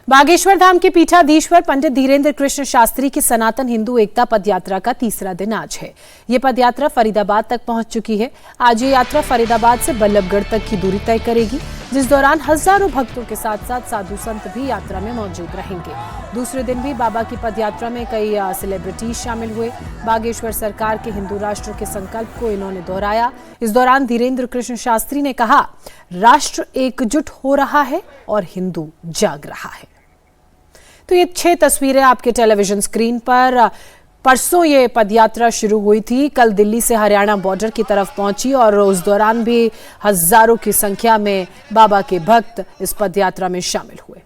बागेश्वर धाम के पीठाधीश्वर पंडित धीरेन्द्र कृष्ण शास्त्री की सनातन हिंदू एकता पदयात्रा का तीसरा दिन आज है। ये पदयात्रा फरीदाबाद तक पहुंच चुकी है। आज ये यात्रा फरीदाबाद से बल्लभगढ़ तक की दूरी तय करेगी, जिस दौरान हजारों भक्तों के साथ साथ साधु संत भी यात्रा में मौजूद रहेंगे। दूसरे दिन भी बाबा की पदयात्रा में कई सेलिब्रिटीज शामिल हुए। बागेश्वर सरकार के हिंदू राष्ट्र के संकल्प को इन्होंने दोहराया। इस दौरान धीरेन्द्र कृष्ण शास्त्री ने कहा, राष्ट्र एकजुट हो रहा है और हिंदू जाग रहा है। तो ये 6 तस्वीरें आपके टेलीविजन स्क्रीन पर। परसों ये पदयात्रा शुरू हुई थी, कल दिल्ली से हरियाणा बॉर्डर की तरफ पहुंची और उस दौरान भी हजारों की संख्या में बाबा के भक्त इस पदयात्रा में शामिल हुए।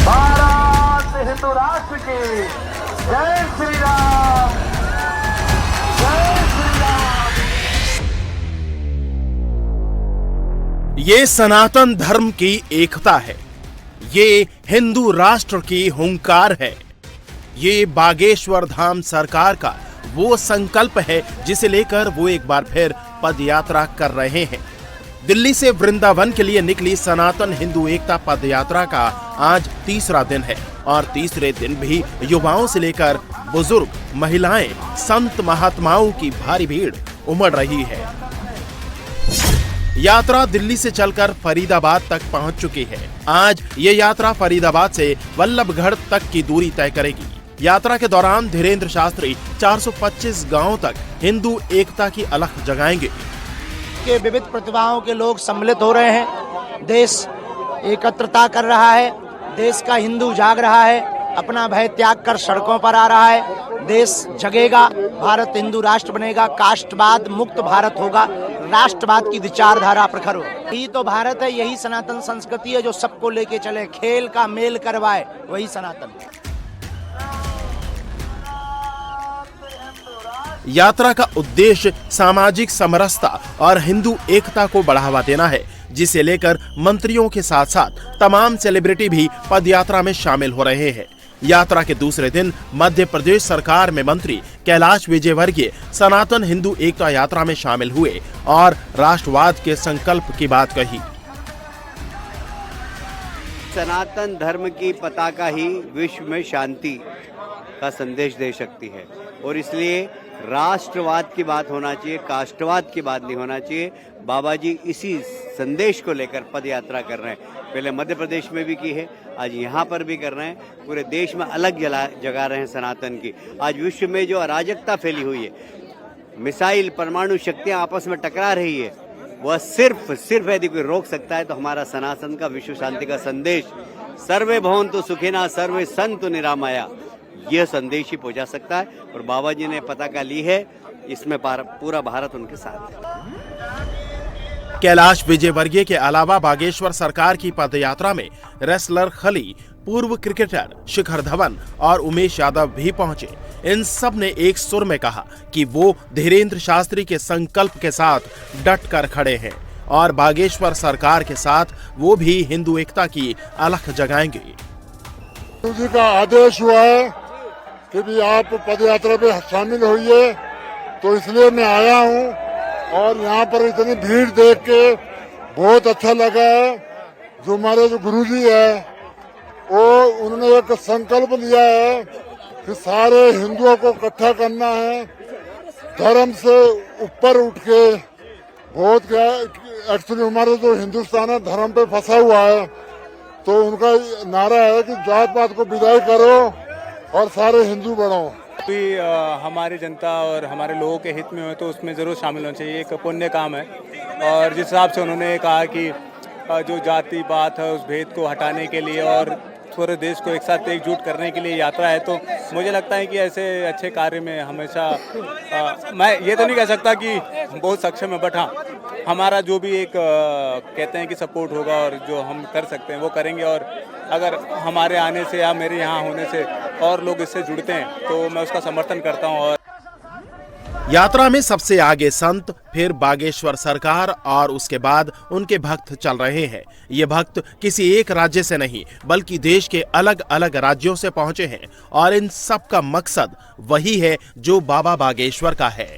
भारत हिंदू राष्ट्र की जय श्री राम, जय श्री राम। ये सनातन धर्म की एकता है, ये हिंदू राष्ट्र की हुंकार है, ये बागेश्वर धाम सरकार का वो संकल्प है जिसे लेकर वो एक बार फिर पदयात्रा कर रहे हैं। दिल्ली से वृंदावन के लिए निकली सनातन हिंदू एकता पदयात्रा का आज तीसरा दिन है और तीसरे दिन भी युवाओं से लेकर बुजुर्ग, महिलाएं, संत महात्माओं की भारी भीड़ उमड़ रही है। यात्रा दिल्ली से चलकर फरीदाबाद तक पहुंच चुकी है। आज ये यात्रा फरीदाबाद से बल्लभगढ़ तक की दूरी तय करेगी। यात्रा के दौरान धीरेन्द्र शास्त्री 425 गांवों तक हिंदू एकता की अलख जगाएंगे। के विविध प्रतिभाओं के लोग सम्मिलित हो रहे हैं। देश एकत्रता कर रहा है, देश का हिंदू जाग रहा है, अपना भय त्याग कर सड़कों पर आ रहा है। देश जगेगा, भारत हिंदू राष्ट्र बनेगा, कास्टवाद मुक्त भारत होगा, राष्ट्रवाद की विचारधारा प्रखर होगी। यही तो भारत है, यही सनातन संस्कृति है जो सबको लेके चले, खेल का मेल करवाए, वही सनातन। यात्रा का उद्देश्य सामाजिक समरसता और हिंदू एकता को बढ़ावा देना है, जिसे लेकर मंत्रियों के साथ साथ तमाम सेलिब्रिटी भी पदयात्रा में शामिल हो रहे हैं। यात्रा के दूसरे दिन मध्य प्रदेश सरकार में मंत्री कैलाश विजयवर्गीय सनातन हिंदू एकता यात्रा में शामिल हुए और राष्ट्रवाद के संकल्प की बात कही। सनातन धर्म की पताका ही विश्व में शांति का संदेश दे सकती है और इसलिए राष्ट्रवाद की बात होना चाहिए, कास्टवाद की बात नहीं होना चाहिए। बाबा जी इसी संदेश को लेकर पद यात्रा कर रहे हैं। पहले मध्य प्रदेश में भी की है, आज यहाँ पर भी कर रहे हैं। पूरे देश में अलग जगा रहे हैं सनातन की। आज विश्व में जो अराजकता फैली हुई है, मिसाइल परमाणु शक्तियाँ आपस में टकरा रही है, वह सिर्फ यदि कोई रोक सकता है तो हमारा सनातन का विश्व शांति का संदेश, सर्वे भवन्तु सुखिनः सर्वे सन्तु निरामया, यह संदेश ही पहुंचा सकता है। और बाबा जी ने पताका ली है, इसमें पूरा भारत उनके साथ है। कैलाश विजयवर्गीय के अलावा बागेश्वर सरकार की पदयात्रा में रेसलर खली, पूर्व क्रिकेटर शिखर धवन और उमेश यादव भी पहुंचे। इन सब ने एक सुर में कहा कि वो धीरेन्द्र शास्त्री के संकल्प के साथ डट कर खड़े हैं और बागेश्वर सरकार के साथ वो भी हिंदू एकता की अलख जगाएंगे। जी का आदेश हुआ है कि भी आप पदयात्रा में शामिल होइए, तो इसलिए मैं आया हूँ और यहाँ पर इतनी भीड़ देख के बहुत अच्छा लगा है। जो हमारे जो गुरुजी है वो उन्होंने एक संकल्प लिया है कि सारे हिंदुओं को इकट्ठा करना है, धर्म से ऊपर उठ के। बहुत क्या एक्चुअली हमारे जो हिंदुस्तान है धर्म पे फंसा हुआ है, तो उनका नारा है कि जात पात को विदाई करो और सारे हिंदू बनो। भी हमारी जनता और हमारे लोगों के हित में हो तो उसमें ज़रूर शामिल होना चाहिए। एक पुण्य काम है और जिस हिसाब से उन्होंने कहा कि जो जाति बात है उस भेद को हटाने के लिए और पूरे देश को एक साथ एकजुट करने के लिए यात्रा है, तो मुझे लगता है कि ऐसे अच्छे कार्य में हमेशा मैं ये तो नहीं कह सकता कि बहुत सक्षम है, बट हाँ हमारा जो भी एक कहते हैं कि सपोर्ट होगा और जो हम कर सकते हैं वो करेंगे। और अगर हमारे आने से या मेरे यहाँ होने से और लोग इससे जुड़ते हैं तो मैं उसका समर्थन करता हूँ। और यात्रा में सबसे आगे संत, फिर बागेश्वर सरकार और उसके बाद उनके भक्त चल रहे हैं। ये भक्त किसी एक राज्य से नहीं बल्कि देश के अलग अलग राज्यों से पहुंचे हैं और इन सब का मकसद वही है जो बाबा बागेश्वर का है।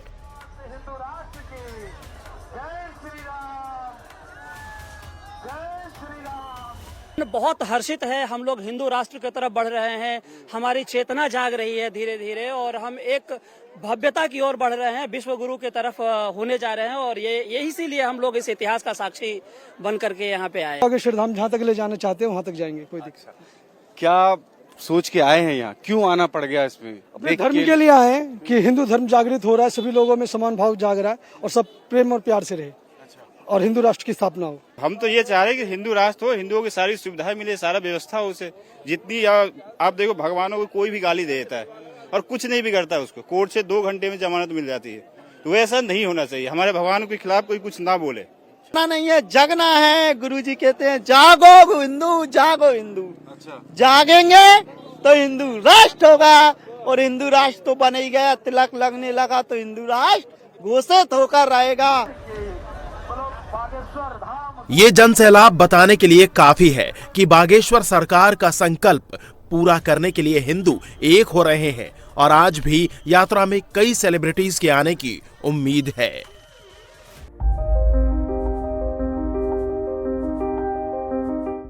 बहुत हर्षित है, हम लोग हिंदू राष्ट्र की तरफ बढ़ रहे हैं, हमारी चेतना जाग रही है धीरे धीरे और हम एक भव्यता की ओर बढ़ रहे हैं, विश्व गुरु की तरफ होने जा रहे हैं और ये इसीलिए हम लोग इस इतिहास का साक्षी बन करके यहाँ पे आए। बागेश्वर धाम जहाँ तक ले जाना चाहते हैं वहाँ तक जाएंगे, कोई दिक्कत नहीं। क्या सोच के आए हैं यहाँ, क्यों आना पड़ गया इसमें? अपने धर्म के लिए आए हैं कि हिंदू धर्म जागृत हो रहा है, सभी लोगों में समान भाव जाग रहा है और सब प्रेम और प्यार से रहे और हिंदू राष्ट्र की स्थापना हो। हम तो ये चाह रहे हैं कि हिंदू राष्ट्र हो, हिंदुओं की सारी सुविधाएं मिले, सारा व्यवस्था हो उसे। जितनी आप देखो भगवानों को कोई भी गाली दे देता है और कुछ नहीं भी करता है, उसको कोर्ट से 2 घंटे में जमानत मिल जाती है। तो ऐसा नहीं होना चाहिए, हमारे भगवान के खिलाफ कोई कुछ ना बोले। नहीं है, जगना है। गुरुजी कहते हैं जागो हिंदू, जागो हिंदू। जागेंगे तो हिंदू राष्ट्र होगा और हिंदू राष्ट्र तो बन ही गया, तिलक लगने लगा तो हिंदू राष्ट्र घोषित होकर रहेगा। ये जनसैलाब बताने के लिए काफी है कि बागेश्वर सरकार का संकल्प पूरा करने के लिए हिंदू एक हो रहे हैं और आज भी यात्रा में कई सेलिब्रिटीज के आने की उम्मीद है।